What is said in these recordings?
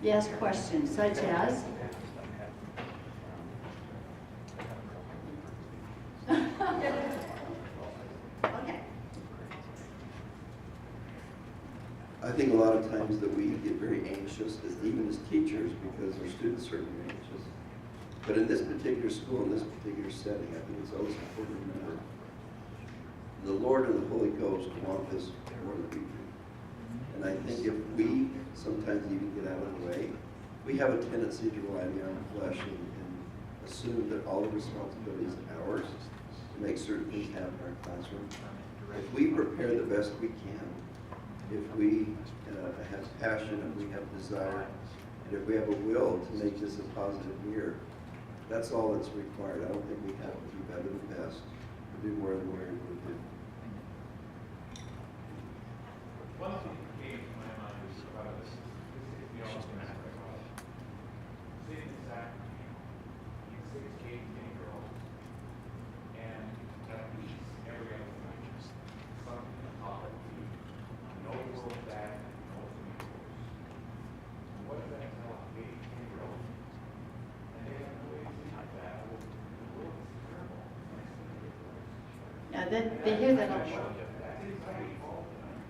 Yes, questions such as? Okay. I think a lot of times that we get very anxious, even as teachers, because our students are very anxious. But in this particular school, in this particular setting, I think it's always important to remember the Lord and the Holy Ghost want this more than we do. And I think if we sometimes even get out of the way, we have a tendency to rely on our flesh and assume that all the responsibility is ours to make certain things happen in our classroom. If we prepare the best we can, if we have passion, if we have desire, and if we have a will to make this a positive year, that's all that's required. I don't think we have to do better than best, or do more than we're able to do. One thing that came to my mind is about this, the ultimate aspect of sitting in sacrament, you 6 kids, 10 girls, and at least every other night, something to talk to, no world back, no thing. What does that tell 8, 10 girls? And they have no way to think like that. The world is terrible. Yeah, they hear that a lot.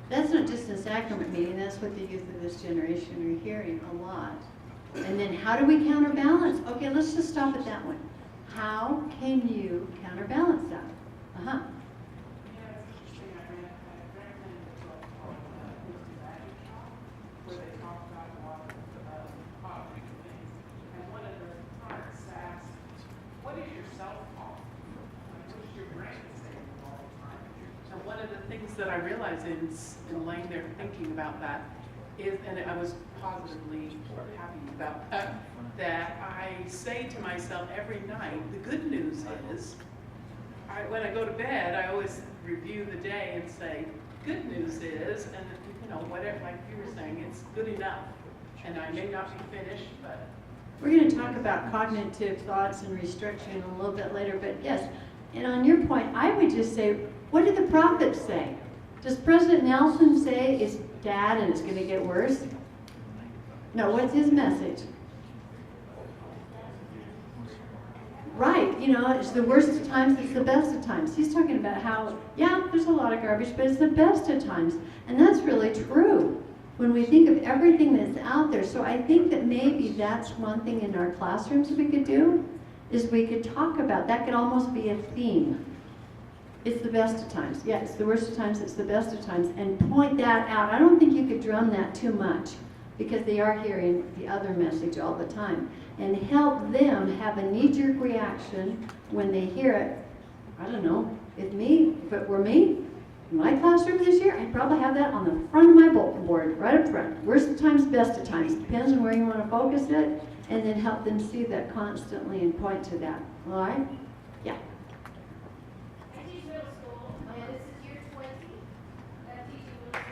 That's not just a sacrament meeting, that's what the youth of this generation are hearing a lot. And then how do we counterbalance? Okay, let's just stop at that one. How can you counterbalance that? Uh-huh. Yeah, it's interesting. I read a recommended book called Anxiety Shop, where they talk about a lot of positive things. And one of the parts asks, what is your self-talk? Like, what is your brain saying all the time? And one of the things that I realized in laying there thinking about that is, and I was positively happy about that I say to myself every night, the good news is, when I go to bed, I always review the day and say, good news is, and whatever, like you were saying, it's good enough. And I may not be finished, but. We're going to talk about cognitive thoughts and restriction a little bit later, but yes, and on your point, I would just say, what did the prophets say? Does President Nelson say it's bad and it's going to get worse? No, what's his message? Right, it's the worst of times, it's the best of times. He's talking about how, yeah, there's a lot of garbage, but it's the best of times. And that's really true when we think of everything that's out there. So I think that maybe that's one thing in our classrooms we could do, is we could talk about, that could almost be a theme. It's the best of times. Yeah, it's the worst of times, it's the best of times. And point that out. I don't think you could drum that too much, because they are hearing the other message all the time. And help them have a knee-jerk reaction when they hear it. I don't know, if it were me, in my classroom this year, I'd probably have that on the front of my bulletin board, right up front. Worst of times, best of times. Depends on where you want to focus it, and then help them see that constantly and point to that. All right? Yeah. I teach middle school, and this is year 20. I teach middle school.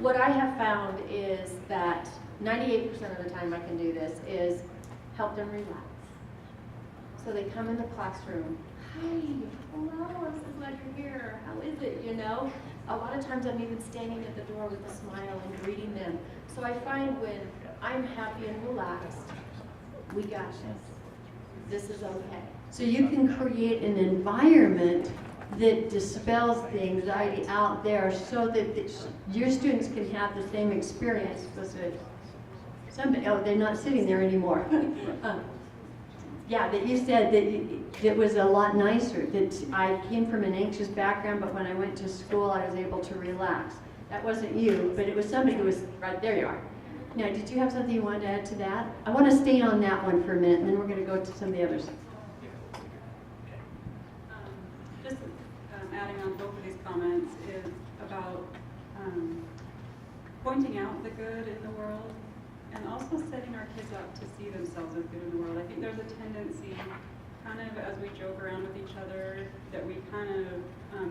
What I have found is that 98% of the time I can do this is help them relax. So they come in the classroom, hi, hello, I'm so glad you're here. How is it, A lot of times I'm even standing at the door with a smile and greeting them. So I find when I'm happy and relaxed, we got this. This is okay. So you can create an environment that dispels the anxiety out there so that your students can have the same experience. Was it somebody? Oh, they're not sitting there anymore. Yeah, that you said that it was a lot nicer, that I came from an anxious background, but when I went to school, I was able to relax. That wasn't you, but it was somebody who was, right there you are. Now, did you have something you wanted to add to that? I want to stay on that one for a minute, and then we're going to go to some of the others. Just adding on both of these comments is about pointing out the good in the world and also setting our kids up to see themselves as good in the world. I think there's a tendency, kind of as we joke around with each other, that we kind of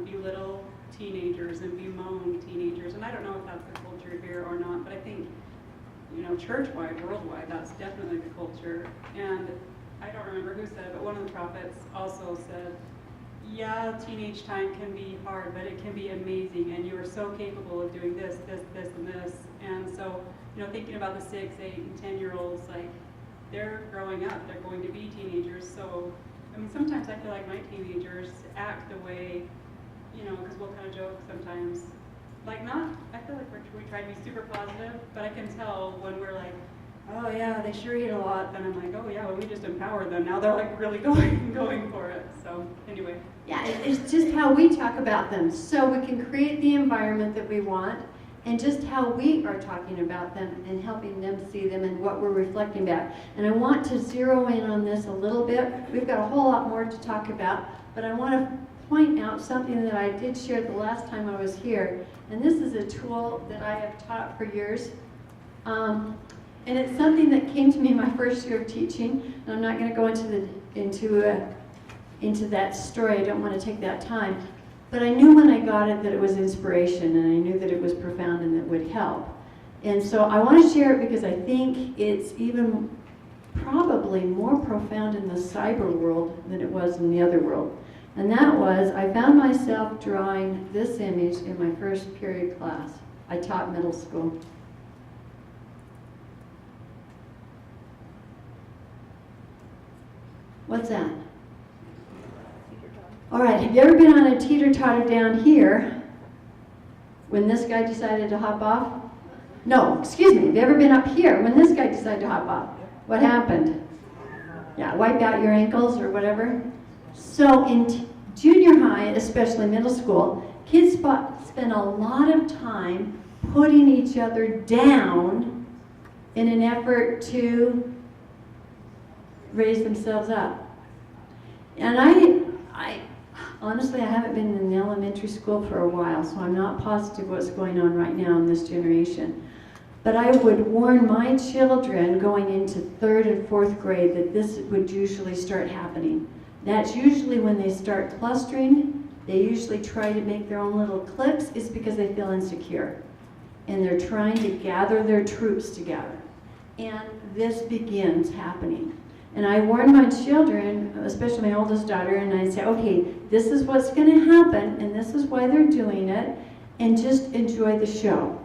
belittle teenagers and bemoan teenagers. And I don't know if that's the culture here or not, but I think, church-wide, worldwide, that's definitely the culture. And I don't remember who said it, but one of the prophets also said, yeah, teenage time can be hard, but it can be amazing, and you are so capable of doing this, this, this, and this. And so, thinking about the 6, 8, and 10-year-olds, like, they're growing up, they're going to be teenagers. So, I mean, sometimes I feel like my teenagers act the way, because we'll kind of joke sometimes. Like, I feel like we try to be super positive, but I can tell when we're like, oh yeah, they sure eat a lot, then I'm like, oh yeah, well, we just empower them. Now they're like really going for it. So anyway. Yeah, it's just how we talk about them, so we can create the environment that we want, and just how we are talking about them and helping them see them and what we're reflecting back. And I want to zero in on this a little bit. We've got a whole lot more to talk about, but I want to point out something that I did share the last time I was here. And this is a tool that I have taught for years. And it's something that came to me my first year of teaching. And I'm not going to go into that story. I don't want to take that time. But I knew when I got it that it was inspiration, and I knew that it was profound and that would help. And so I want to share it because I think it's even probably more profound in the cyber world than it was in the other world. And that was, I found myself drawing this image in my first period class. I taught middle school. What's that? All right, have you ever been on a teeter-totter down here when this guy decided to hop off? No, excuse me, have you ever been up here when this guy decided to hop off? What happened? Yeah, wipe out your ankles or whatever? So in junior high, especially middle school, kids spend a lot of time putting each other down in an effort to raise themselves up. And I honestly, I haven't been in elementary school for a while, so I'm not positive what's going on right now in this generation. But I would warn my children going into 3rd and 4th grade that this would usually start happening. That's usually when they start clustering. They usually try to make their own little cliques. It's because they feel insecure. And they're trying to gather their troops together. And this begins happening. And I warn my children, especially my oldest daughter, and I say, okay, this is what's going to happen, and this is why they're doing it, and just enjoy the show.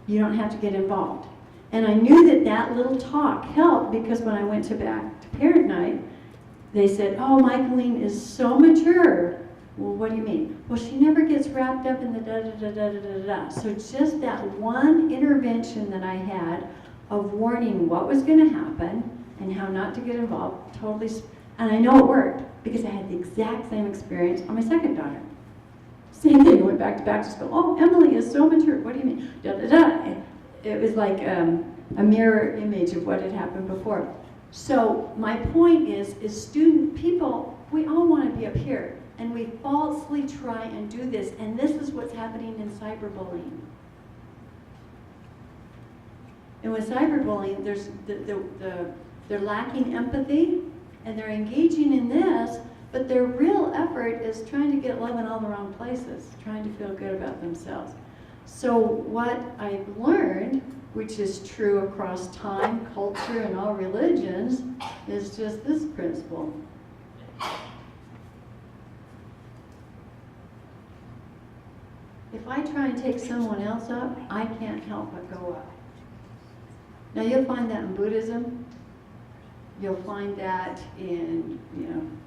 You don't have to get involved. And I knew that that little talk helped, because when I went back to parent night, they said, oh, Michaeline is so mature. Well, what do you mean? Well, she never gets wrapped up in the da-da-da-da-da-da-da. So just that one intervention that I had of warning what was going to happen and how not to get involved, totally, and I know it worked because I had the exact same experience on my second daughter. Same thing, went back to school. Oh, Emily is so mature. What do you mean? Da-da-da. It was like a mirror image of what had happened before. So my point is people, we all want to be up here, and we falsely try and do this, and this is what's happening in cyberbullying. And with cyberbullying, there's they're lacking empathy, and they're engaging in this, but their real effort is trying to get love in all the wrong places, trying to feel good about themselves. So what I've learned, which is true across time, culture, and all religions, is just this principle. If I try and take someone else up, I can't help but go up. Now you'll find that in Buddhism. You'll find that in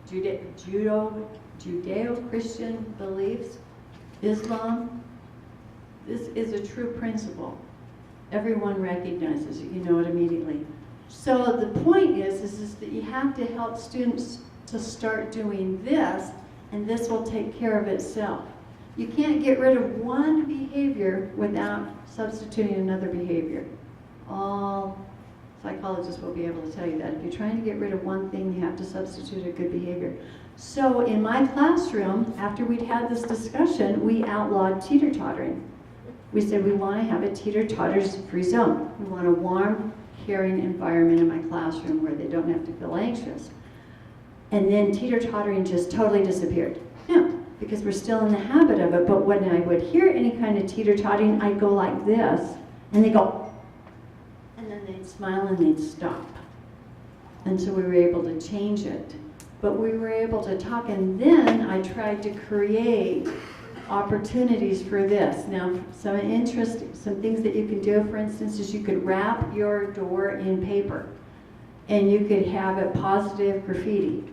Judeo-Christian beliefs, Islam. This is a true principle. Everyone recognizes it. You know it immediately. So the point is that you have to help students to start doing this, and this will take care of itself. You can't get rid of one behavior without substituting another behavior. All psychologists will be able to tell you that. If you're trying to get rid of one thing, you have to substitute a good behavior. So in my classroom, after we'd had this discussion, we outlawed teeter-tottering. We said we want to have a teeter-totters-free zone. We want a warm, caring environment in my classroom where they don't have to feel anxious. And then teeter-tottering just totally disappeared. Yeah, because we're still in the habit of it. But when I would hear any kind of teeter-tottering, I'd go like this, and they go, and then they'd smile and they'd stop. And so we were able to change it. but we were able to talk, and then I tried to create opportunities for this. Now, some things that you can do, for instance, is you could wrap your door in paper, and you could have a positive graffiti,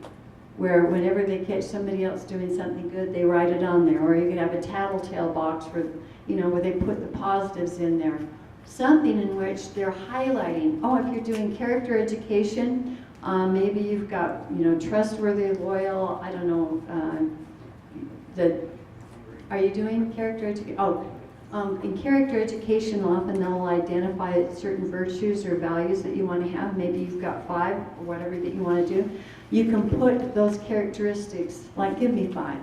where whenever they catch somebody else doing something good, they write it on there. Or you could have a tattletale box where they put the positives in there. Something in which they're highlighting. Oh, if you're doing character education, maybe you've got, trustworthy, loyal, I don't know, are you doing character education? In character education, often they'll identify certain virtues or values that you want to have. Maybe you've got 5 or whatever that you want to do. You can put those characteristics, like give me 5.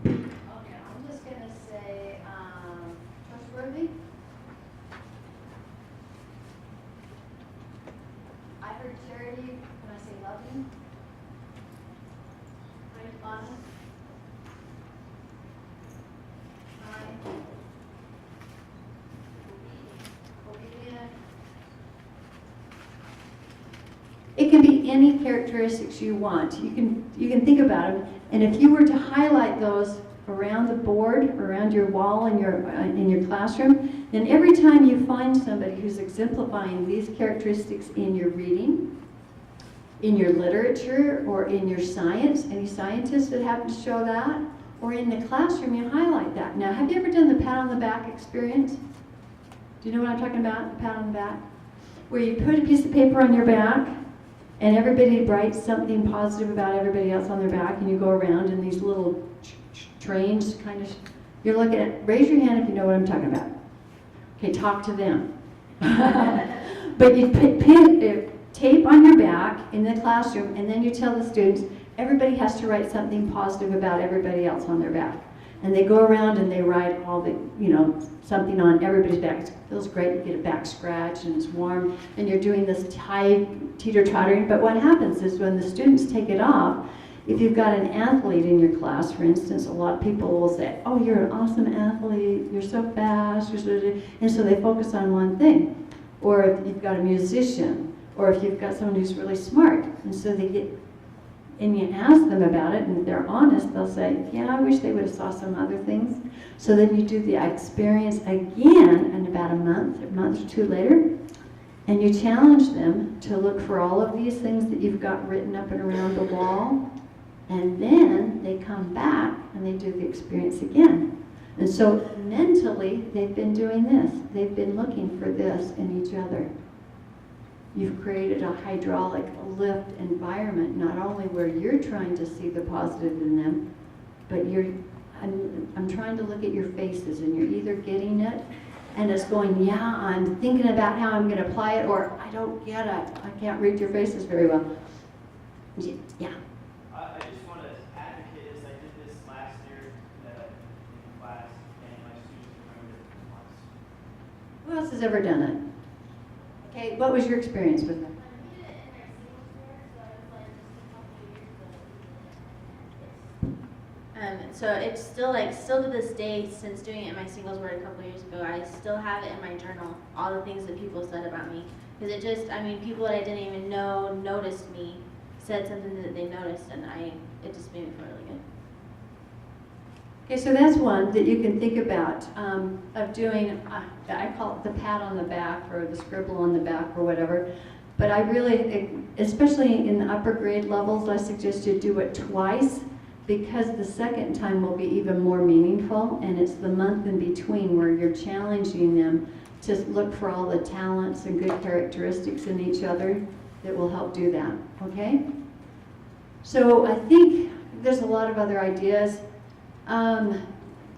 Okay, I'm just going to say trustworthy. I heard charity. Can I say loving? Honest. Kind. Obedient. It can be any characteristics you want. You can think about them, and if you were to highlight those around the board, around your wall in your classroom, then every time you find somebody who's exemplifying these characteristics in your reading, in your literature, or in your science, any scientists that happen to show that, or in the classroom, you highlight that. Now, have you ever done the pat on the back experience? Do you know what I'm talking about, the pat on the back? Where you put a piece of paper on your back, and everybody writes something positive about everybody else on their back, and you go around in these little trains, kind of. You're looking at, raise your hand if you know what I'm talking about. Okay, talk to them. But you put tape on your back in the classroom, and then you tell the students, everybody has to write something positive about everybody else on their back. And they go around and they write all the, something on everybody's back. It feels great, you get a back scratch and it's warm, and you're doing this teeter-tottering. But what happens is when the students take it off, if you've got an athlete in your class, for instance, a lot of people will say, oh, you're an awesome athlete, you're so fast, and so they focus on one thing. Or if you've got a musician, or if you've got someone who's really smart, and so they get, and you ask them about it, and if they're honest, they'll say, yeah, I wish they would have saw some other things. So then you do the experience again in about a month or 2 later, and you challenge them to look for all of these things that you've got written up and around the wall, and then they come back and they do the experience again. And so mentally, they've been doing this. They've been looking for this in each other. You've created a hydraulic lift environment, not only where you're trying to see the positive in them, but I'm trying to look at your faces, and you're either getting it, and it's going, yeah, I'm thinking about how I'm going to apply it, or I don't get it. I can't read your faces very well. Yeah. I just want to advocate this. I did this last year in class, and my students remembered it once. Who else has ever done it? Okay, what was your experience with it? So it's still to this day, since doing it in my singles word a couple years ago, I still have it in my journal, all the things that people said about me. Because people that I didn't even know noticed me, said something that they noticed, and it just made me feel really good. Okay, so that's one that you can think about of doing, I call it the pat on the back or the scribble on the back or whatever. But I really, especially in the upper grade levels, I suggest you do it twice, because the second time will be even more meaningful, and it's the month in between where you're challenging them to look for all the talents and good characteristics in each other that will help do that, okay? So I think there's a lot of other ideas.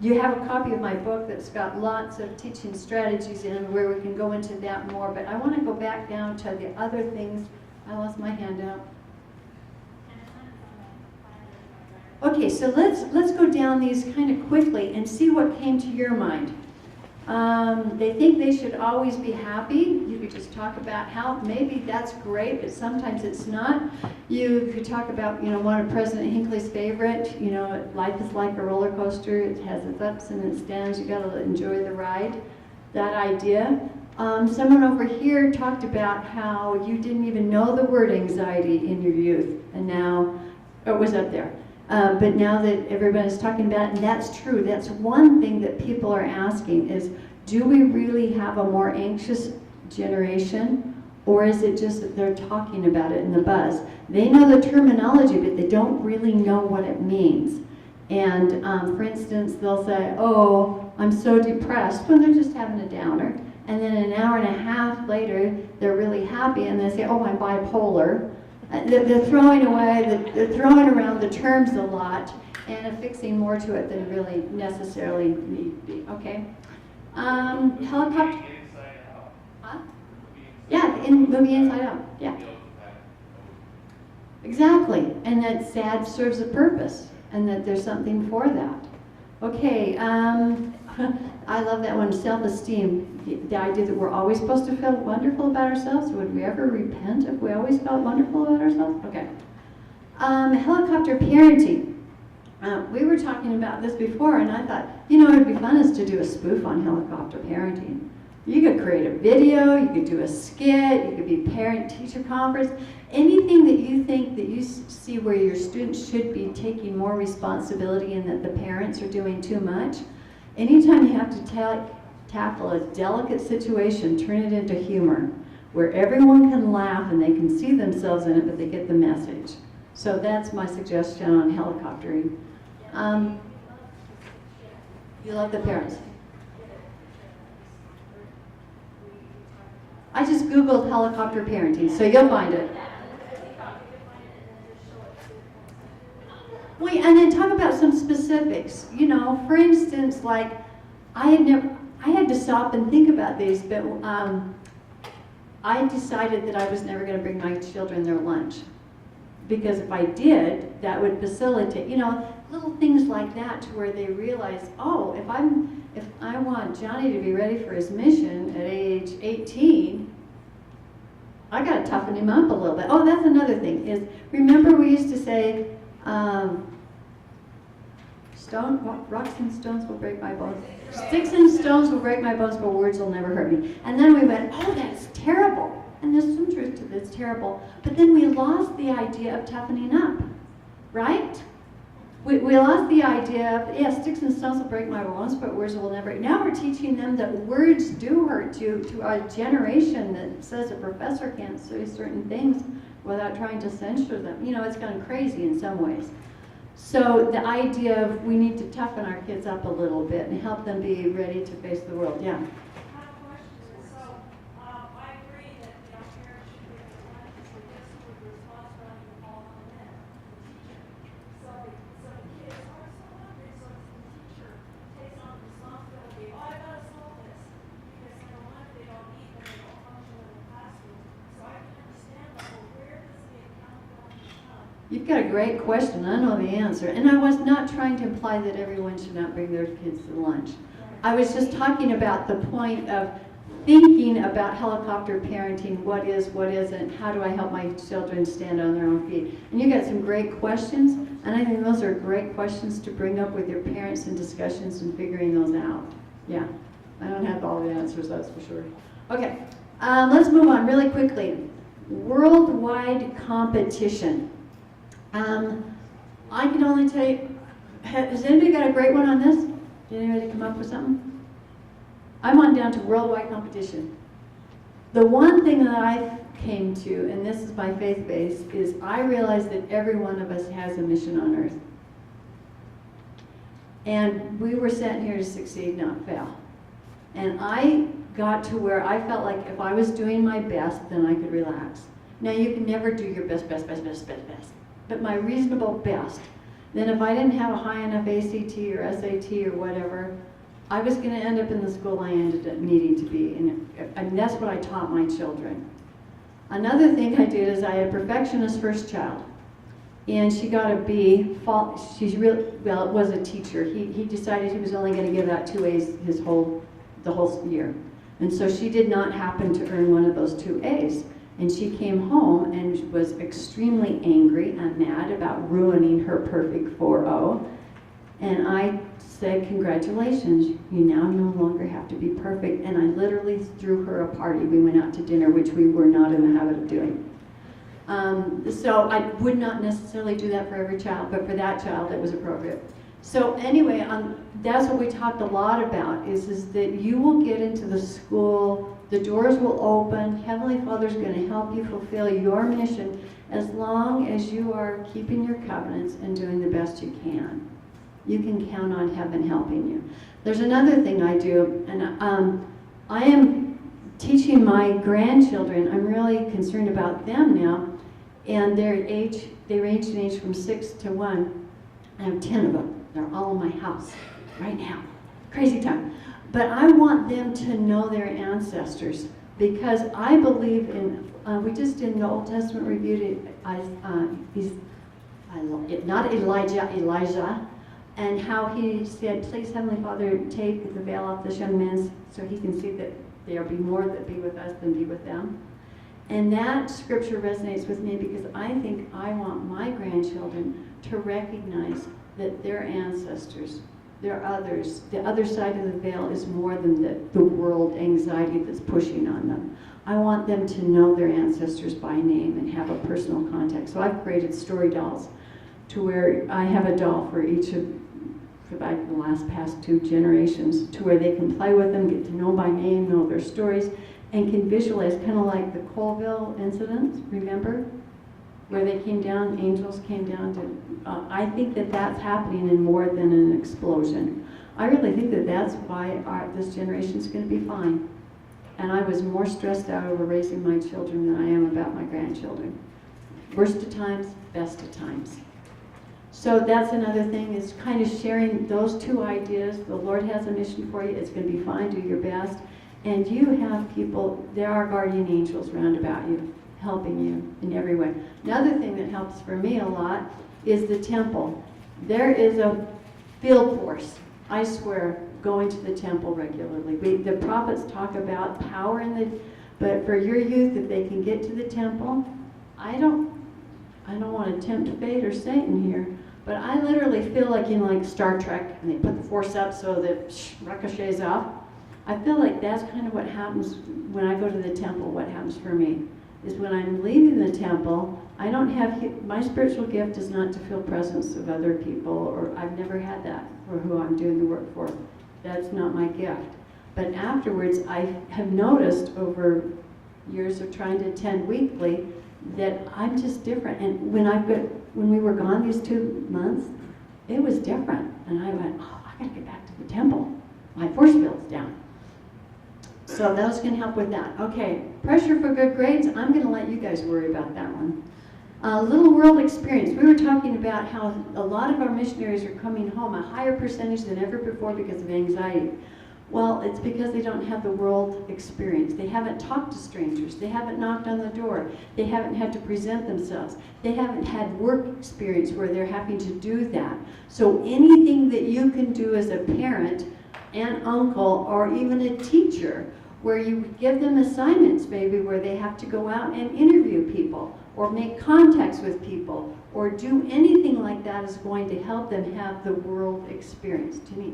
You have a copy of my book that's got lots of teaching strategies in it where we can go into that more, but I want to go back down to the other things. I lost my handout. Okay, so let's go down these kind of quickly and see what came to your mind. They think they should always be happy. You could just talk about how maybe that's great, but sometimes it's not. You could talk about, one of President Hinckley's favorite, life is like a roller coaster. It has its ups and its downs. You got to enjoy the ride. that idea. Someone over here talked about how you didn't even know the word anxiety in your youth, and now it was up there. But now that everybody's talking about it, and that's true, that's one thing that people are asking is, do we really have a more anxious generation, or is it just that they're talking about it in the buzz? They know the terminology, but they don't really know what it means. And for instance, they'll say, oh, I'm so depressed, when they're just having a downer. And then an hour and a half later, they're really happy, and they say, oh, I'm bipolar. They're throwing around the terms a lot and affixing more to it than really necessarily need to be. Okay. Helicopter. Inside Out. Huh? Yeah, in movie Inside Out. Yeah. Exactly. And that sad serves a purpose, and that there's something for that. Okay. I love that one. Self-esteem. The idea that we're always supposed to feel wonderful about ourselves. Would we ever repent if we always felt wonderful about ourselves? Okay. Helicopter parenting. We were talking about this before, and I thought, you know, it'd be fun is to do a spoof on helicopter parenting. You could create a video, you could do a skit, you could be parent-teacher conference, anything that you think that you see where your students should be taking more responsibility and that the parents are doing too much. Anytime you have to tackle a delicate situation, turn it into humor, where everyone can laugh and they can see themselves in it, but they get the message. So that's my suggestion on helicoptering. You love the parents. I just Googled helicopter parenting, so you'll find it. And then talk about some specifics. You know, for instance, like I had to stop and think about these, but I decided that I was never going to bring my children their lunch, because if I did, that would facilitate, you know, little things like that, to where they realize, oh, if I want Johnny to be ready for his mission at age 18, I got to toughen him up a little bit. Oh, that's another thing is, remember we used to say, rocks and stones will break my bones. Sticks and stones will break my bones, but words will never hurt me. And then we went, oh, that's terrible. And there's some truth to this, terrible. But then we lost the idea of toughening up, right? We lost the idea of, yeah, sticks and stones will break my bones, but words will never. Now we're teaching them that words do hurt, to a generation that says a professor can't say certain things without trying to censure them. You know, it's gone crazy in some ways. So the idea of we need to toughen our kids up a little bit and help them be ready to face the world. Yeah. You've got a great question. I know the answer. And I was not trying to imply that everyone should not bring their kids to lunch. I was just talking about the point of thinking about helicopter parenting, what is, what isn't, how do I help my children stand on their own feet. And you got some great questions, and I think those are great questions to bring up with your parents in discussions and figuring those out. Yeah, I don't have all the answers, that's for sure. Okay, let's move on really quickly. Worldwide competition. I can only tell you, has anybody got a great one on this? Did anybody come up with something? I'm on down to worldwide competition. The one thing that I came to, and this is my faith base, is I realize that every one of us has a mission on earth. And we were sent here to succeed, not fail. And I got to where I felt like if I was doing my best, then I could relax. Now you can never do your best. But my reasonable best, then if I didn't have a high enough ACT or SAT or whatever, I was going to end up in the school I ended up needing to be, and that's what I taught my children. Another thing I did is I had a perfectionist first child, and she got a B. She's really, well, it was a teacher. He decided he was only going to give out 2 A's the whole year, and so she did not happen to earn one of those 2 A's. And she came home and was extremely angry and mad about ruining her perfect 4.0. And I said, congratulations, you now no longer have to be perfect. And I literally threw her a party. We went out to dinner, which we were not in the habit of doing. So I would not necessarily do that for every child, but for that child it was appropriate. So anyway, that's what we talked a lot about, is that you will get into the school, the doors will open, Heavenly Father's going to help you fulfill your mission as long as you are keeping your covenants and doing the best you can. You can count on heaven helping you. There's another thing I do, and I am teaching my grandchildren. I'm really concerned about them now, and their age, they range in age from 6 to 1. I have 10 of them. They're all in my house right now. Crazy time. But I want them to know their ancestors, because I believe in, we just did an Old Testament review, not Elijah, and how he said, please, Heavenly Father, take the veil off this young man so he can see that there be more that be with us than be with them. And that scripture resonates with me, because I think I want my grandchildren to recognize that their ancestors, their others, the other side of the veil is more than the world anxiety that's pushing on them. I want them to know their ancestors by name and have a personal contact. So I've created story dolls to where I have a doll for each of the past 2 generations, to where they can play with them, get to know by name, know their stories, and can visualize, kind of like the Colville incident, remember? Where they came down, angels came down to, I think that that's happening in more than an explosion. I really think that that's why this generation's going to be fine. And I was more stressed out over raising my children than I am about my grandchildren. Worst of times, best of times. So that's another thing, is kind of sharing those 2 ideas. The Lord has a mission for you. It's going to be fine. Do your best. And you have people, there are guardian angels round about you, helping you in every way. Another thing that helps for me a lot is the temple. There is a field force, I swear, going to the temple regularly. The prophets talk about power but for your youth, if they can get to the temple, I don't want to tempt fate or Satan here, but I literally feel like in like Star Trek, and they put the force up so that ricochets off. I feel like that's kind of what happens when I go to the temple. What happens for me is when I'm leaving the temple, I don't have, my spiritual gift is not to feel presence of other people, or I've never had that for who I'm doing the work for. That's not my gift. But afterwards, I have noticed over years of trying to attend weekly that I'm just different. And when we were gone these 2 months, it was different. And I went, oh, I gotta get back to the temple. My force field's down. So those can help with that. Okay, pressure for good grades. I'm going to let you guys worry about that one. Little world experience. We were talking about how a lot of our missionaries are coming home, a higher percentage than ever before, because of anxiety. Well, it's because they don't have the world experience. They haven't talked to strangers. They haven't knocked on the door. They haven't had to present themselves. They haven't had work experience where they're having to do that. So anything that you can do as a parent, aunt, uncle, or even a teacher, where you give them assignments maybe where they have to go out and interview people or make contacts with people or do anything like that, is going to help them have the world experience. To me.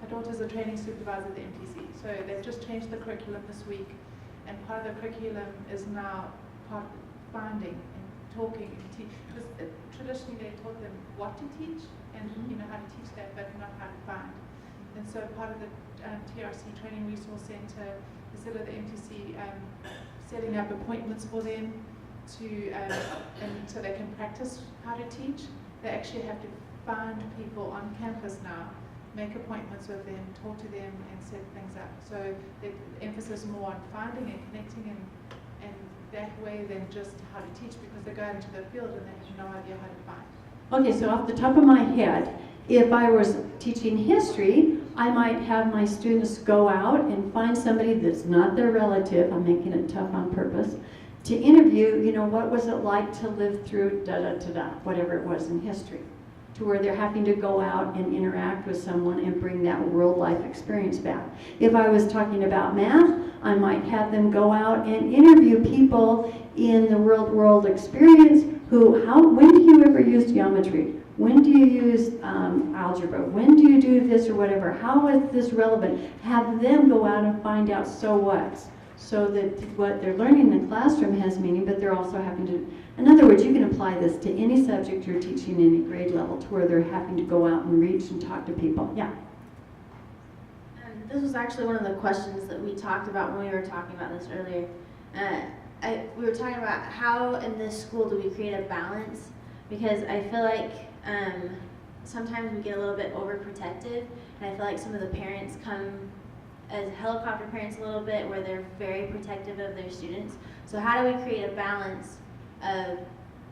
My daughter's a training supervisor at the MTC, so they've just changed the curriculum this week, and part of the curriculum is now part of finding and talking and teaching. Because traditionally they taught them what to teach and how to teach that, but not how to find. And so part of the TRC Training Resource Center, instead of the MTC setting up appointments for them and so they can practice how to teach, they actually have to find people on campus now, make appointments with them, talk to them, and set things up. So the emphasis more on finding and connecting and that way than just how to teach, because they go out into the field and they have no idea how to find. Okay, so off the top of my head, if I was teaching history, I might have my students go out and find somebody that's not their relative, I'm making it tough on purpose, to interview, what was it like to live through da-da-da-da, whatever it was in history, to where they're having to go out and interact with someone and bring that world life experience back. If I was talking about math, I might have them go out and interview people in the real world experience when do you ever use geometry? When do you use algebra? When do you do this or whatever? How is this relevant? Have them go out and find out so what, so that what they're learning in the classroom has meaning, but they're also having to, in other words, you can apply this to any subject you're teaching any grade level to where they're having to go out and reach and talk to people. Yeah. And this was actually one of the questions that we talked about when we were talking about this earlier. We were talking about how in this school do we create a balance, because I feel like sometimes we get a little bit overprotective, and I feel like some of the parents come as helicopter parents a little bit, where they're very protective of their students. So how do we create a balance of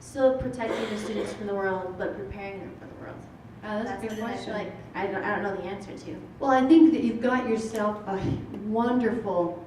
still protecting the students from the world, but preparing them for the world? That's a good something question. I feel like I don't know the answer to. Well, I think that you've got yourself a wonderful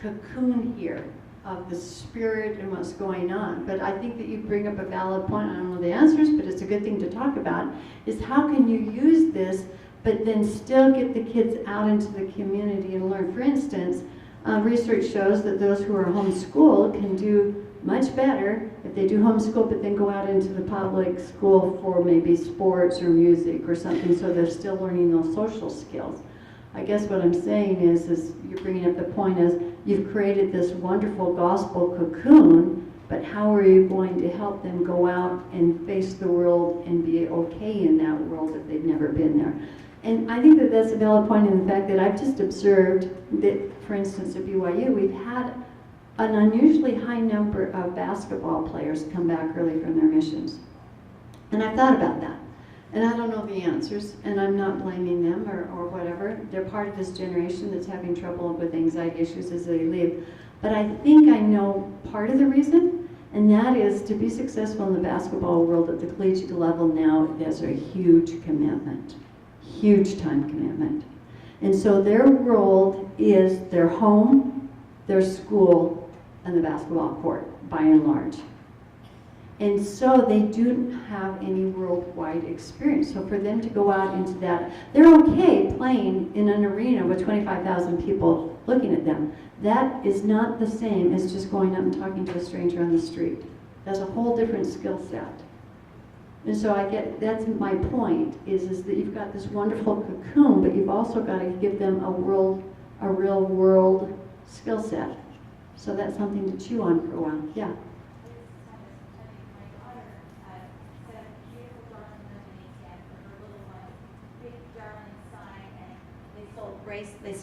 cocoon here of the spirit and what's going on. But I think that you bring up a valid point. I don't know the answers, but it's a good thing to talk about, is how can you use this but then still get the kids out into the community and learn. For instance, research shows that those who are homeschooled can do much better if they do homeschool but then go out into the public school for maybe sports or music or something, so they're still learning those social skills. I guess what I'm saying is you're bringing up the point is you've created this wonderful gospel cocoon, but how are you going to help them go out and face the world and be okay in that world if they've never been there? And I think that that's a valid point in the fact that I've just observed that, for instance, at BYU, we've had an unusually high number of basketball players come back early from their missions. And I've thought about that. And I don't know the answers, and I'm not blaming them or whatever. They're part of this generation that's having trouble with anxiety issues as they leave. But I think I know part of the reason, and that is to be successful in the basketball world at the collegiate level now, there's a huge commitment, huge time commitment. And so their world is their home, their school, and the basketball court, by and large. And so they don't have any worldwide experience. So for them to go out into that, they're okay playing in an arena with 25,000 people looking at them. That is not the same as just going up and talking to a stranger on the street. That's a whole different skill set. And so that's my point, is that you've got this wonderful cocoon, but you've also got to give them a real world skill set. So that's something to chew on for a while. Yeah.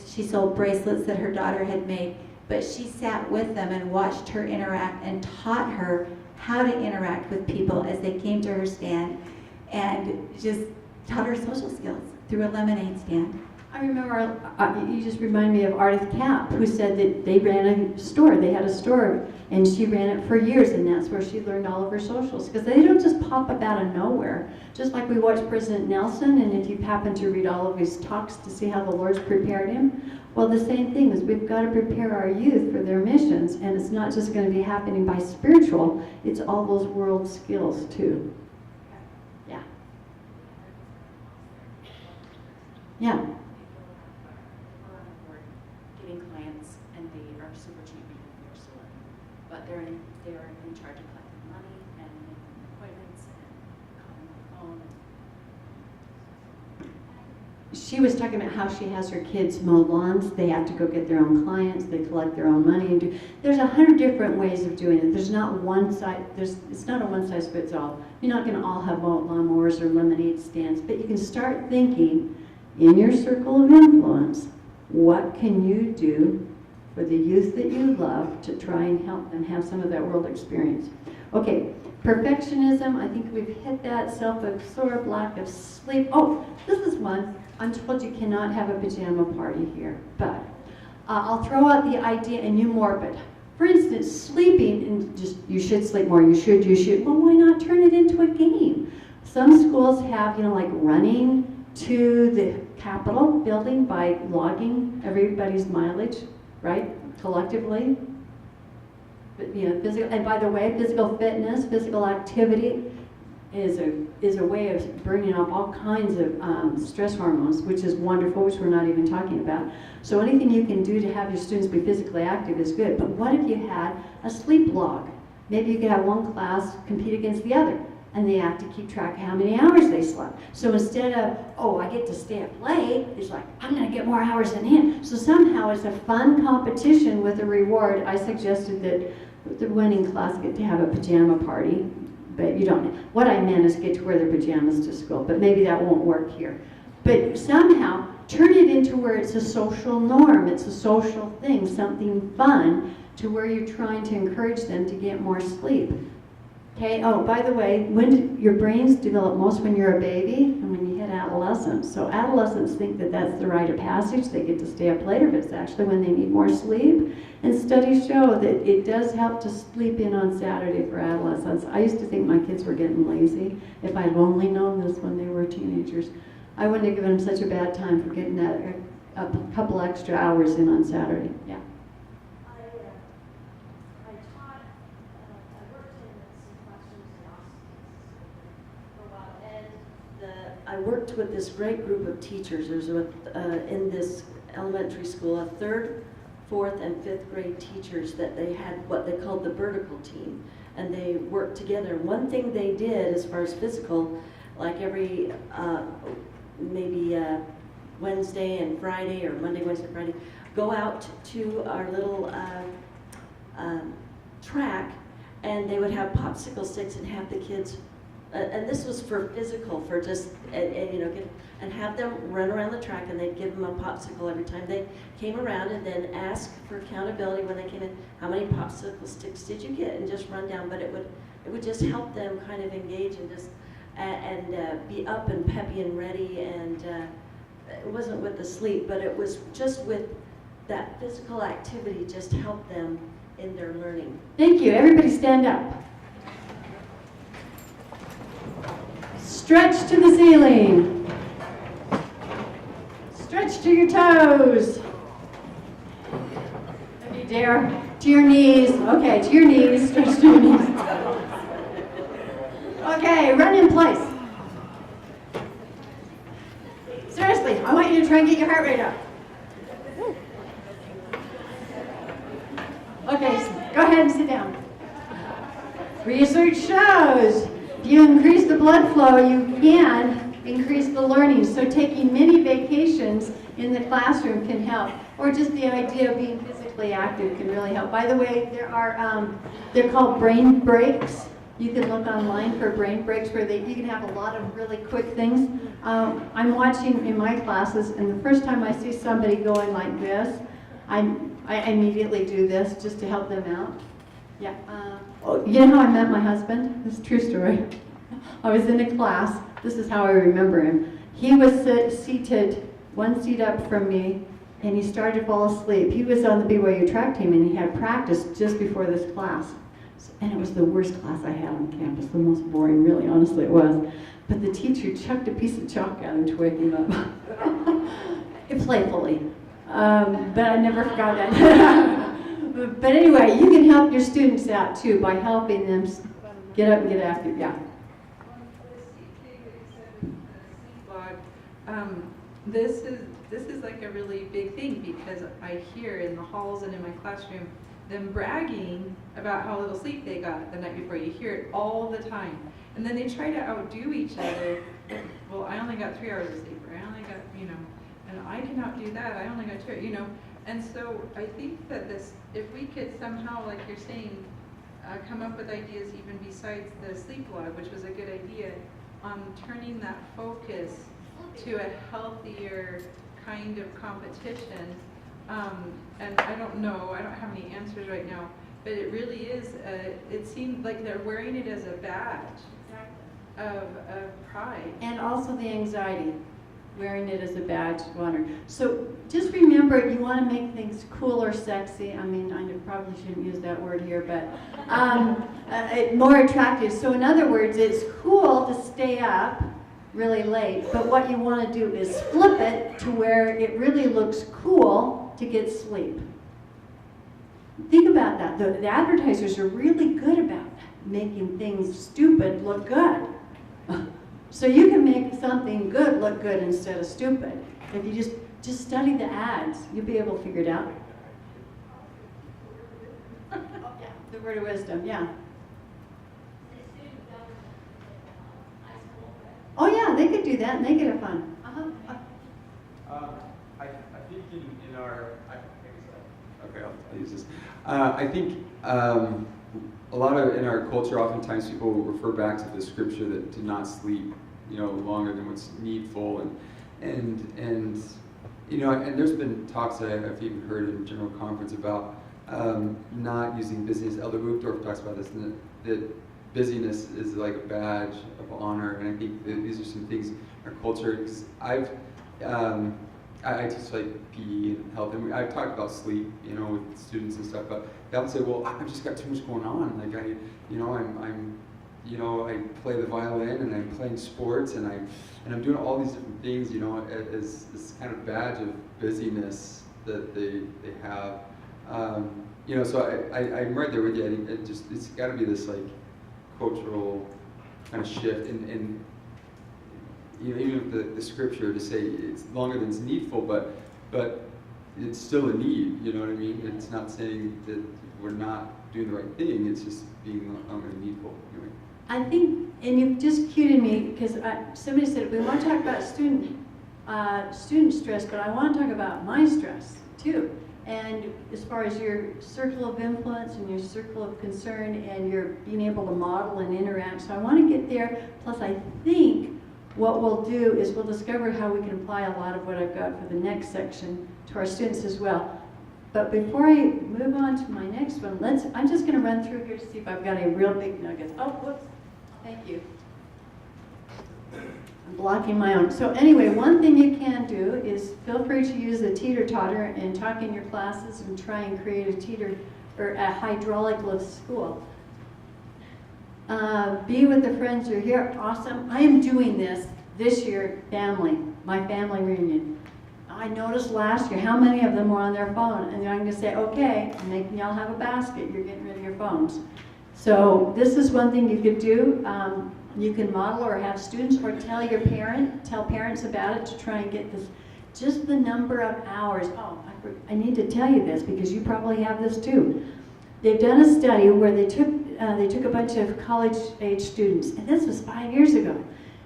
She sold bracelets that her daughter had made, but she sat with them and watched her interact and taught her how to interact with people as they came to her stand, and just taught her social skills through a lemonade stand. I remember, you just remind me of Ardith Cap, who said that they ran a store. They had a store, and she ran it for years, and that's where she learned all of her socials. Because they don't just pop up out of nowhere. Just like we watched President Nelson, and if you happen to read all of his talks to see how the Lord's prepared him, well, the same thing is we've got to prepare our youth for their missions, and it's not just going to be happening by spiritual, it's all those world skills too. Yeah. Yeah. But they're in charge of collecting money and making appointments and calling the phone. She was talking about how she has her kids mow lawns. They have to go get their own clients. They collect their own money and do. There's 100 different ways of doing it. There's not one size. It's not a one size fits all. You're not going to all have lawnmowers or lemonade stands, but you can start thinking in your circle of influence. What can you do for the youth that you love to try and help them have some of that world experience? Okay, perfectionism, I think we've hit that. Self-absorbed, lack of sleep. Oh, this is one. I'm told you cannot have a pajama party here, but I'll throw out the idea and you morbid. For instance, sleeping, and just you should sleep more, you should. Well, why not turn it into a game? Some schools have, like running to the Capitol building by logging everybody's mileage, right, collectively. But, physical, and by the way, physical fitness, physical activity, is a way of bringing up all kinds of stress hormones, which is wonderful, which we're not even talking about. So anything you can do to have your students be physically active is good. But what if you had a sleep log? Maybe you could have one class compete against the other, and they have to keep track of how many hours they slept. So instead of, oh, I get to stay up late, it's like, I'm gonna get more hours than him. So somehow it's a fun competition with a reward. I suggested that the winning class get to have a pajama party, but you don't. What I meant is get to wear their pajamas to school, but maybe that won't work here. But somehow turn it into where it's a social norm, it's a social thing, something fun, to where you're trying to encourage them to get more sleep. Okay, oh, by the way, your brains develop most when you're a baby and when you hit adolescence. So adolescents think that that's the rite of passage, they get to stay up later, but it's actually when they need more sleep. And studies show that it does help to sleep in on Saturday for adolescents. I used to think my kids were getting lazy. If I'd only known this when they were teenagers, I wouldn't have given them such a bad time for getting that a couple extra hours in on Saturday. Yeah. I taught, I worked in some classrooms in Austin for a while, and I worked with this great group of teachers. There's in this elementary school, a 3rd, 4th, and 5th grade teachers that they had what they called the vertical team, and they worked together. One thing they did as far as physical, like every maybe Wednesday and Friday, or Monday, Wednesday, Friday, go out to our little track, and they would have popsicle sticks and have the kids, and this was for physical, for just, and you know, and have them run around the track, and they'd give them a popsicle every time they came around, and then ask for accountability when they came in, how many popsicle sticks did you get, and just run down. But it would just help them kind of engage and just, and be up and peppy and ready, and it wasn't with the sleep, but it was just with that physical activity just helped them in their learning. Thank you. Everybody stand up. Stretch to the ceiling. Stretch to your toes. If you dare. To your knees. Okay, to your knees. Stretch to your knees. Okay, run in place. Seriously, I want you to try and get your heart rate up. Okay, go ahead and sit down. Research shows if you increase the blood flow, you can increase the learning. So taking mini vacations in the classroom can help. Or just the idea of being physically active can really help. By the way, there are, they're called brain breaks. You can look online for brain breaks where you can have a lot of really quick things. I'm watching in my classes, and the first time I see somebody going like this, I immediately do this just to help them out. Yeah. You know how I met my husband? This is a true story. I was in a class. This is how I remember him. He was seated one seat up from me, and he started to fall asleep. He was on the BYU track team, and he had practice just before this class. And it was the worst class I had on campus, the most boring, really, honestly, it was. But the teacher chucked a piece of chalk at him to wake him up. Playfully. But I never forgot that. But anyway, you can help your students out too by helping them get up and get active. Yeah. This is like a really big thing, because I hear in the halls and in my classroom them bragging about how little sleep they got the night before. You hear it all the time. And then they try to outdo each other. Well, I only got 3 hours of sleep, or I only got, and I can outdo that. I only got 2, And so I think that if we could somehow, like you're saying, come up with ideas even besides the sleep log, which was a good idea, on turning that focus to a healthier kind of competition. And I don't know, I don't have any answers right now, but it really is, it seemed like they're wearing it as a badge of pride. And also the anxiety, wearing it as a badge of honor. So just remember, you want to make things cool or sexy. I mean, I probably shouldn't use that word here, but more attractive. So in other words, it's cool to stay up really late, but what you want to do is flip it to where it really looks cool to get sleep. Think about that. The advertisers are really good about making things stupid look good. So you can make something good look good instead of stupid. If you just study the ads, you'll be able to figure it out. The word of wisdom, yeah. Oh yeah, they could do that and they could have fun. I think in our, okay, I'll use this. I think a lot of, in our culture, oftentimes people will refer back to the scripture that to not sleep, longer than what's needful, and there's been talks that I've even heard in general conference about not using busyness. Elder Uchtdorf talks about this, and that busyness is like a badge of honor, and I think that these are some things in our culture. Because I teach like PE and health, and I've talked about sleep, with students and stuff. But they often say, "Well, I've just got too much going on. Like I play the violin and I'm playing sports and I'm doing all these different things, as this kind of badge of busyness that they have." So I'm right there with you. I think it's got to be this like cultural kind of shift, and even with the scripture to say it's longer than it's needful, but it's still a need. You know what I mean? It's not saying that we're not doing the right thing. It's just being longer than needful. Anyway. I think, and you've just cued me because somebody said we want to talk about student stress, but I want to talk about my stress too. And as far as your circle of influence and your circle of concern and your being able to model and interact. So I want to get there. Plus I think what we'll do is we'll discover how we can apply a lot of what I've got for the next section to our students as well. But before I move on to my next one, I'm just going to run through here to see if I've got any real big nuggets. Oh, whoops. Thank you. I'm blocking my own. So anyway, one thing you can do is feel free to use the teeter-totter and talk in your classes and try and create a teeter or a hydraulic lift school. Be with the friends who are here. Awesome. I am doing this year, my family reunion. I noticed last year how many of them were on their phone, and I'm going to say, okay, I'm making y'all have a basket. You're getting rid of your phones. So this is one thing you could do. You can model or have students or tell parents about it to try and get this, just the number of hours. Oh, I need to tell you this because you probably have this too. They've done a study where they took a bunch of college-age students, and this was 5 years ago,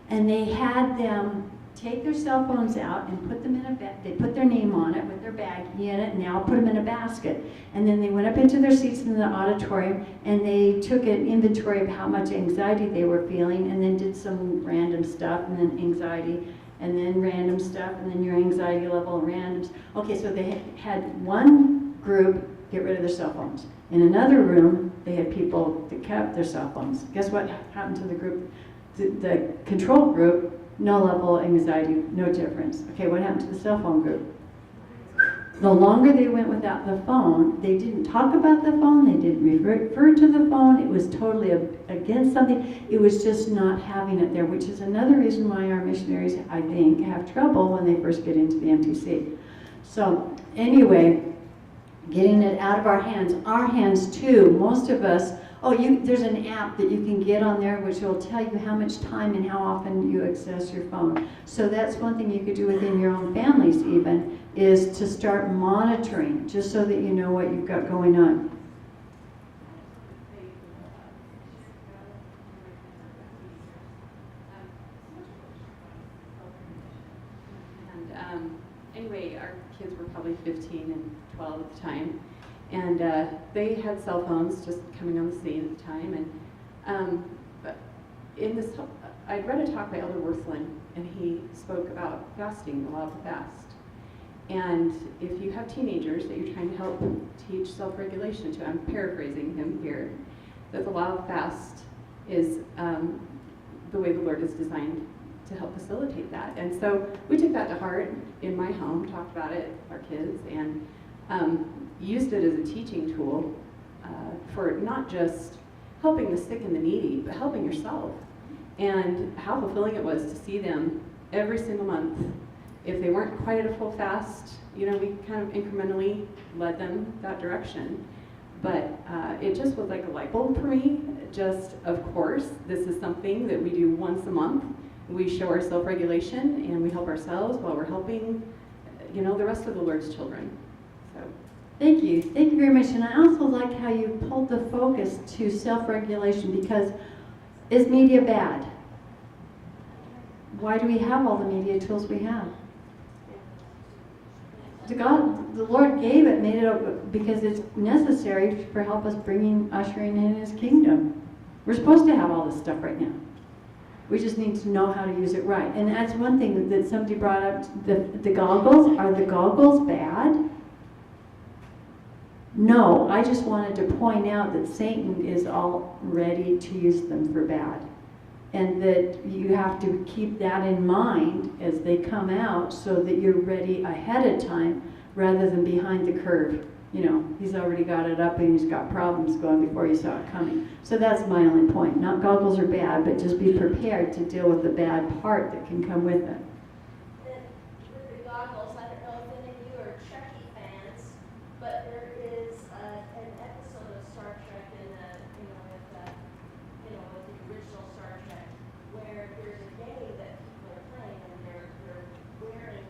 and they had them take their cell phones out and put them in a bag. They put their name on it with their bag in it, and now put them in a basket. And then they went up into their seats in the auditorium, and they took an inventory of how much anxiety they were feeling, and then did some random stuff, and then anxiety, and then random stuff, and then your anxiety level, randoms. Okay, so they had one group get rid of their cell phones. In another room, they had people that kept their cell phones. Guess what happened to the group? The control group, no level of anxiety, no difference. Okay, what happened to the cell phone group? The longer they went without the phone, they didn't talk about the phone, they didn't refer to the phone, it was totally against something, it was just not having it there, which is another reason why our missionaries, I think, have trouble when they first get into the MTC. So, anyway, getting it out of our hands too, most of us, there's an app that you can get on there which will tell you how much time and how often you access your phone. So that's one thing you could do within your own families even, is to start monitoring, just so that you know what you've got going on. And anyway, our kids were probably 15 and 12 at the time. And they had cell phones just coming on the scene at the time. And but I'd read a talk by Elder Worthland, and he spoke about fasting, the law of the fast. And if you have teenagers that you're trying to help teach self-regulation to, I'm paraphrasing him here, that the law of fast is the way the Lord is designed to help facilitate that. And so we took that to heart in my home, talked about it with our kids, and used it as a teaching tool for not just helping the sick and the needy, but helping yourself. And how fulfilling it was to see them every single month. If they weren't quite at a full fast, we kind of incrementally led them that direction. But it just was like a light bulb for me. Just, of course, this is something that we do once a month. we show our self-regulation and we help ourselves while we're helping, you know, the rest of the Lord's children. So. Thank you. Thank you very much. And I also like how you pulled the focus to self-regulation, because is media bad? Why do we have all the media tools we have? The Lord gave it, made it because it's necessary for help us ushering in His kingdom. We're supposed to have all this stuff right now. We just need to know how to use it right. And that's one thing that somebody brought up, the goggles. Are the goggles bad? No, I just wanted to point out that Satan is all ready to use them for bad. And that you have to keep that in mind as they come out so that you're ready ahead of time rather than behind the curve. You know, he's already got it up and he's got problems going before you saw it coming. So that's my only point. Not goggles are bad, but just be prepared to deal with the bad part that can come with it. With the goggles, I don't know if any of you are Trekkie fans, but there is an episode of Star Trek with the original Star Trek, where there's a game that people are playing and they're wearing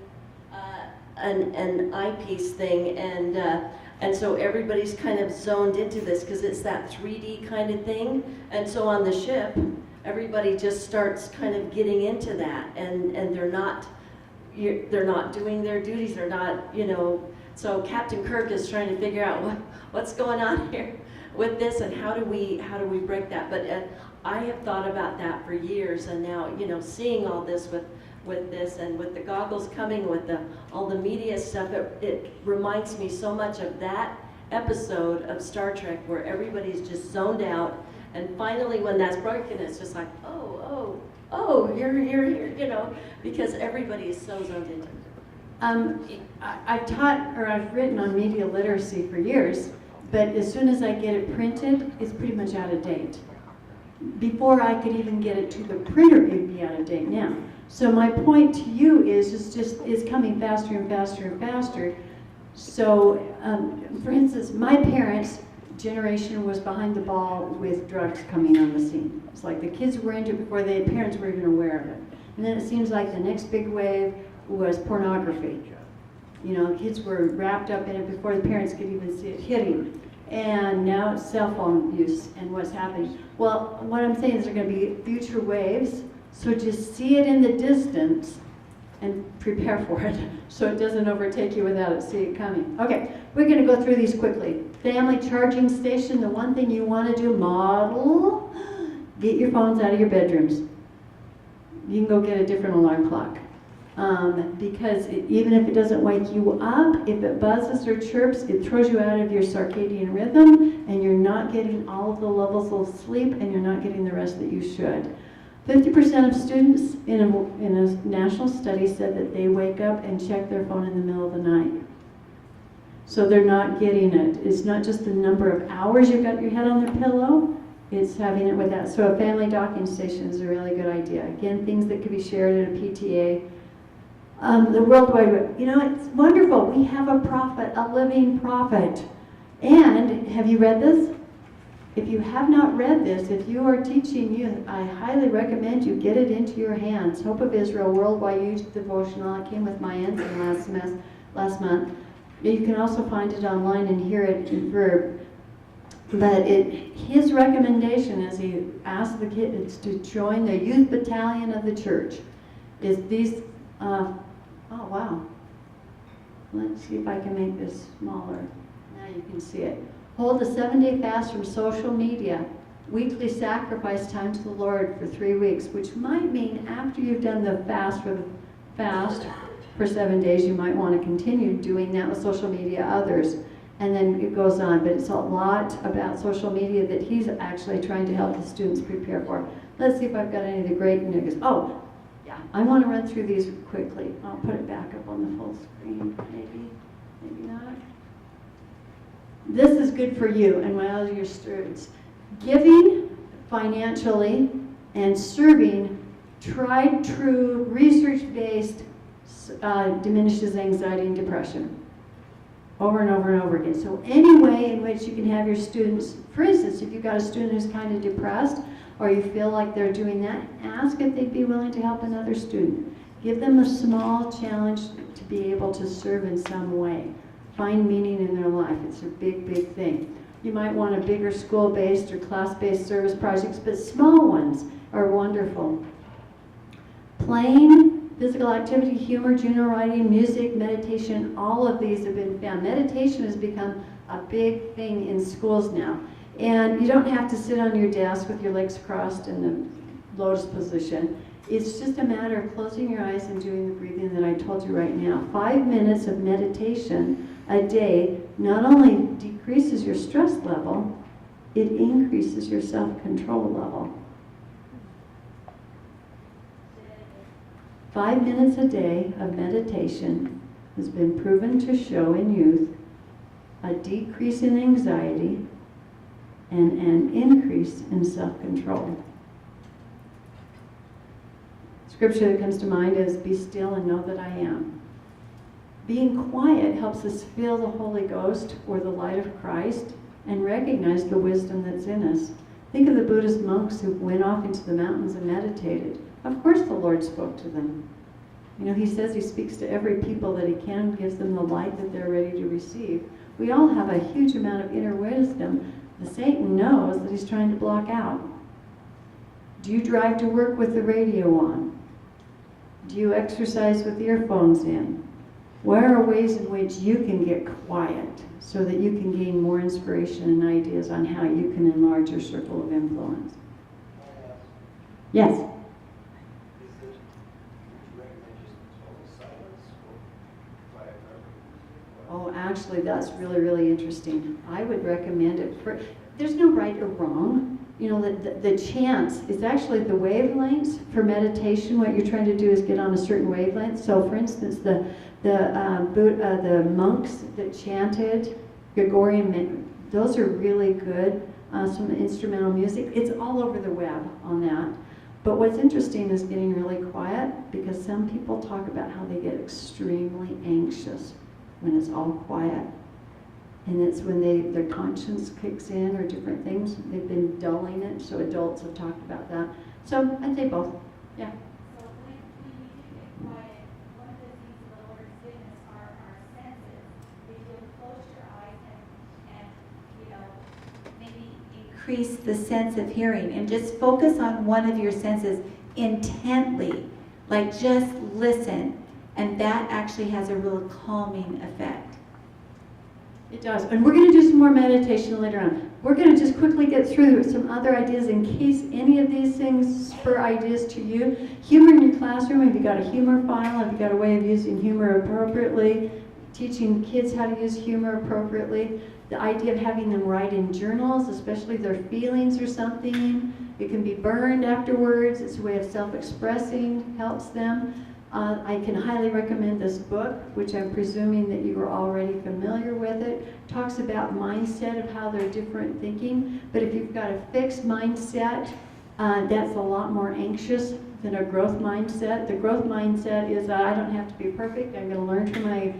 an eyepiece thing, and so everybody's kind of zoned into this because it's that 3D kind of thing. And so on the ship, everybody just starts kind of getting into that, and they're not doing their duties. They're not, you know. So Captain Kirk is trying to figure out what's going on here with this, and how do we break that. But I have thought about that for years, and now, you know, seeing all this with this and with the goggles coming, with all the media stuff, it reminds me so much of that episode of Star Trek where everybody's just zoned out, and finally when that's broken, it's just like, oh, you're here, you know, because everybody is so zoned into it. I've taught, or I've written on media literacy for years, but as soon as I get it printed, it's pretty much out of date. Before I could even get it to the printer, it'd be out of date now. So my point to you is it's coming faster and faster and faster. So, for instance, my parents' generation was behind the ball with drugs coming on the scene. It's like the kids were into it before the parents were even aware of it. And then it seems like the next big wave was pornography. You know, kids were wrapped up in it before the parents could even see it hitting. And now it's cell phone use and what's happening. Well, what I'm saying is there are going to be future waves. So just see it in the distance and prepare for it so it doesn't overtake you without it, see it coming. Okay, we're going to go through these quickly. Family charging station, the one thing you want to do, model, get your phones out of your bedrooms. You can go get a different alarm clock. Because even if it doesn't wake you up, if it buzzes or chirps, it throws you out of your circadian rhythm and you're not getting all of the levels of sleep and you're not getting the rest that you should. 50% of students in a national study said that they wake up and check their phone in the middle of the night. So they're not getting it. It's not just the number of hours you've got your head on their pillow, it's having it with that. So a family docking station is a really good idea. Again, things that could be shared at a PTA. The World Wide Web, you know, it's wonderful. We have a prophet, a living prophet. And have you read this? If you have not read this, if you are teaching youth, I highly recommend you get it into your hands. Hope of Israel Worldwide Youth Devotional. It came with my ensign last month. You can also find it online and hear it in verb. But his recommendation as he asked the kids to join the youth battalion of the church is these, oh wow. Let's see if I can make this smaller. Now you can see it. Hold a 7-day fast from social media. Weekly sacrifice time to the Lord for 3 weeks, which might mean after you've done the fast for 7 days, you might want to continue doing that with social media, others. And then it goes on, but it's a lot about social media that he's actually trying to help the students prepare for. Let's see if I've got any of the great news. Oh, yeah, I want to run through these quickly. I'll put it back up on the full screen, maybe not. This is good for you and my other students. Giving financially and serving tried, true, research-based diminishes anxiety and depression. Over and over and over again. So any way in which you can have your students, for instance, if you've got a student who's kind of depressed, or you feel like they're doing that, ask if they'd be willing to help another student. Give them a small challenge to be able to serve in some way. Find meaning in their life. It's a big, big thing. You might want a bigger school-based or class-based service projects, but small ones are wonderful. Playing, physical activity, humor, journal writing, music, meditation, all of these have been found. Meditation has become a big thing in schools now. And you don't have to sit on your desk with your legs crossed in the lotus position. It's just a matter of closing your eyes and doing the breathing that I told you right now. 5 minutes of meditation a day not only decreases your stress level, it increases your self-control level. 5 minutes a day of meditation has been proven to show in youth a decrease in anxiety and an increase in self-control. Scripture that comes to mind is, "Be still and know that I am." Being quiet helps us feel the Holy Ghost or the light of Christ and recognize the wisdom that's in us. Think of the Buddhist monks who went off into the mountains and meditated. Of course the Lord spoke to them. You know, he says he speaks to every people that he can, gives them the light that they're ready to receive. We all have a huge amount of inner wisdom that Satan knows that he's trying to block out. Do you drive to work with the radio on? Do you exercise with earphones in? Where are ways in which you can get quiet so that you can gain more inspiration and ideas on how you can enlarge your circle of influence? Yes? Is it, would you recommend just total silence or quiet Oh, actually, that's really, really interesting. I would recommend it for, there's no right or wrong. You know, the chants is actually the wavelengths for meditation. What you're trying to do is get on a certain wavelength. So, for instance, the monks that chanted Gregorian, those are really good. Some instrumental music. It's all over the web on that. But what's interesting is getting really quiet, because some people talk about how they get extremely anxious when it's all quiet. And it's when their conscience kicks in, or different things. They've been dulling it, so adults have talked about that. So I'd say both. Yeah. So when you do get quiet, one of the things the Lord has given us are our senses. If you'll close your eyes and you know, maybe Increase the sense of hearing and just focus on one of your senses intently. Like just listen. And that actually has a real calming effect. It does. And we're going to do some more meditation later on. We're going to just quickly get through some other ideas in case any of these things spur ideas to you. Humor in your classroom. Have you got a humor file? Have you got a way of using humor appropriately? Teaching kids how to use humor appropriately. The idea of having them write in journals, especially their feelings or something. It can be burned afterwards. It's a way of self-expressing, helps them. I can highly recommend this book, which I'm presuming that you are already familiar with it. Talks about mindset, of how they're different thinking. But if you've got a fixed mindset, that's a lot more anxious than a growth mindset. The growth mindset is, I don't have to be perfect. I'm going to learn from my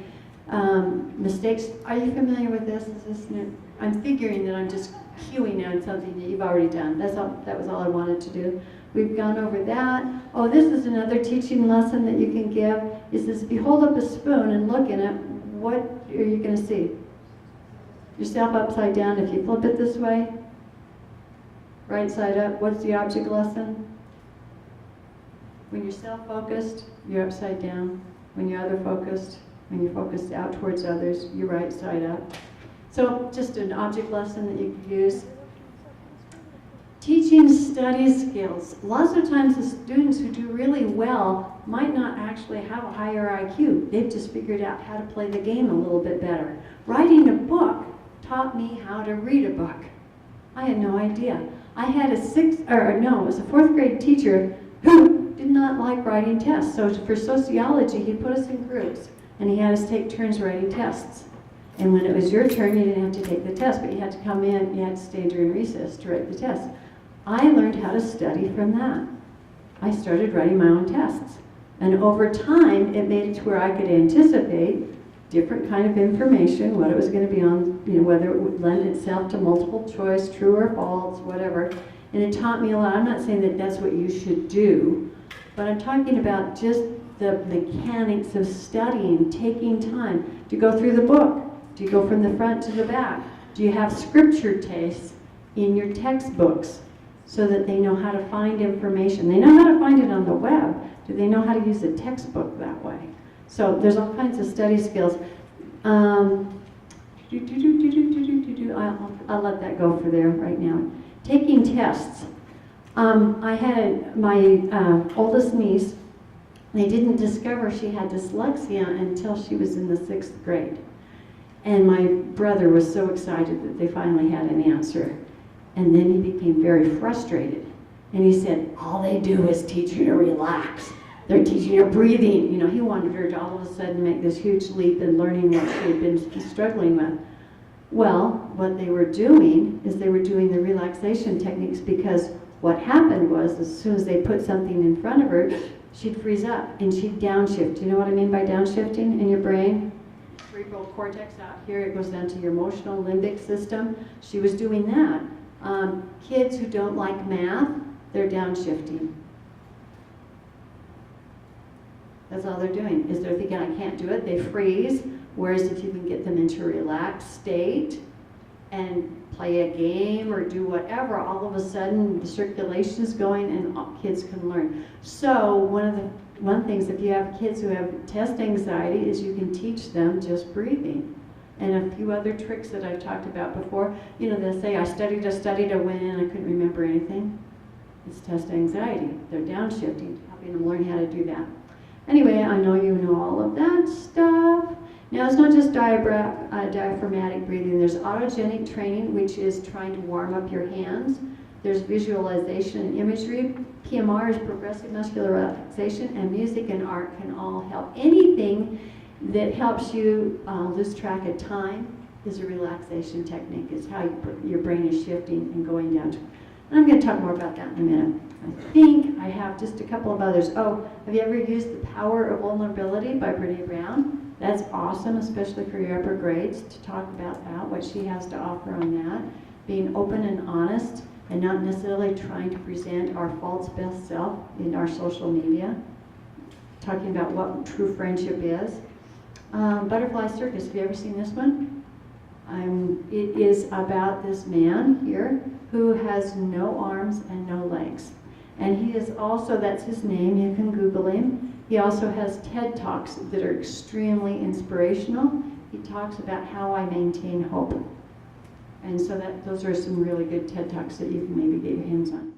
mistakes. Are you familiar with this? Is this new? I'm figuring that I'm just cueing on something that you've already done. That was all I wanted to do. We've gone over that. Oh, this is another teaching lesson that you can give. Is this, if you hold up a spoon and look in it, what are you going to see? Yourself upside down. If you flip it this way, right side up, what's the object lesson? When you're self-focused, you're upside down. When you're other-focused, when you're focused out towards others, you're right side up. So just an object lesson that you could use. Teaching study skills. Lots of times the students who do really well might not actually have a higher IQ. They've just figured out how to play the game a little bit better. Writing a book taught me how to read a book. I had no idea. I had a fourth grade teacher who did not like writing tests. So for sociology, he put us in groups and he had us take turns writing tests. And when it was your turn, you didn't have to take the test, but you had to come in, you had to stay during recess to write the test. I learned how to study from that. I started writing my own tests. And over time, it made it to where I could anticipate different kind of information, what it was going to be on, whether it would lend itself to multiple choice, true or false, whatever. And it taught me a lot. I'm not saying that that's what you should do, but I'm talking about just the mechanics of studying, taking time. Do you go through the book? Do you go from the front to the back? Do you have scripture tastes in your textbooks so that they know how to find information? They know how to find it on the web. Do they know how to use a textbook that way? So there's all kinds of study skills. I'll let that go for there right now. Taking tests. I had my oldest niece. They didn't discover she had dyslexia until she was in the 6th grade. And my brother was so excited that they finally had an answer. And then he became very frustrated. And he said, all they do is teach you to relax. They're teaching her breathing. You know, he wanted her to all of a sudden make this huge leap in learning what she had been struggling with. Well, what they were doing is they were doing the relaxation techniques, because what happened was as soon as they put something in front of her, she'd freeze up and she'd downshift. You know what I mean by downshifting in your brain? Cerebral cortex out here, it goes down to your emotional limbic system. She was doing that. Kids who don't like math, they're downshifting. That's all they're doing, is they're thinking, I can't do it. They freeze. Whereas if you can get them into a relaxed state and play a game or do whatever, all of a sudden the circulation is going and kids can learn. So one things, if you have kids who have test anxiety, is you can teach them just breathing. And a few other tricks that I've talked about before. You know, they'll say, I studied, I went in, I couldn't remember anything. It's test anxiety. They're downshifting, helping them learn how to do that. Anyway, I know you know all of that stuff. Now, it's not just diaphragmatic breathing. There's autogenic training, which is trying to warm up your hands. There's visualization and imagery. PMR is progressive muscular relaxation, and music and art can all help. Anything that helps you lose track of time is a relaxation technique. It's how your brain is shifting and going down to. And I'm going to talk more about that in a minute. I think I have just a couple of others. Oh, have you ever used The Power of Vulnerability by Brene Brown? That's awesome, especially for your upper grades, to talk about that, what she has to offer on that. Being open and honest and not necessarily trying to present our false best self in our social media. Talking about what true friendship is. Butterfly Circus, have you ever seen this one? It is about this man here who has no arms and no legs. And he is also, that's his name, you can Google him. He also has TED Talks that are extremely inspirational. He talks about how I maintain hope. And so those are some really good TED Talks that you can maybe get your hands on.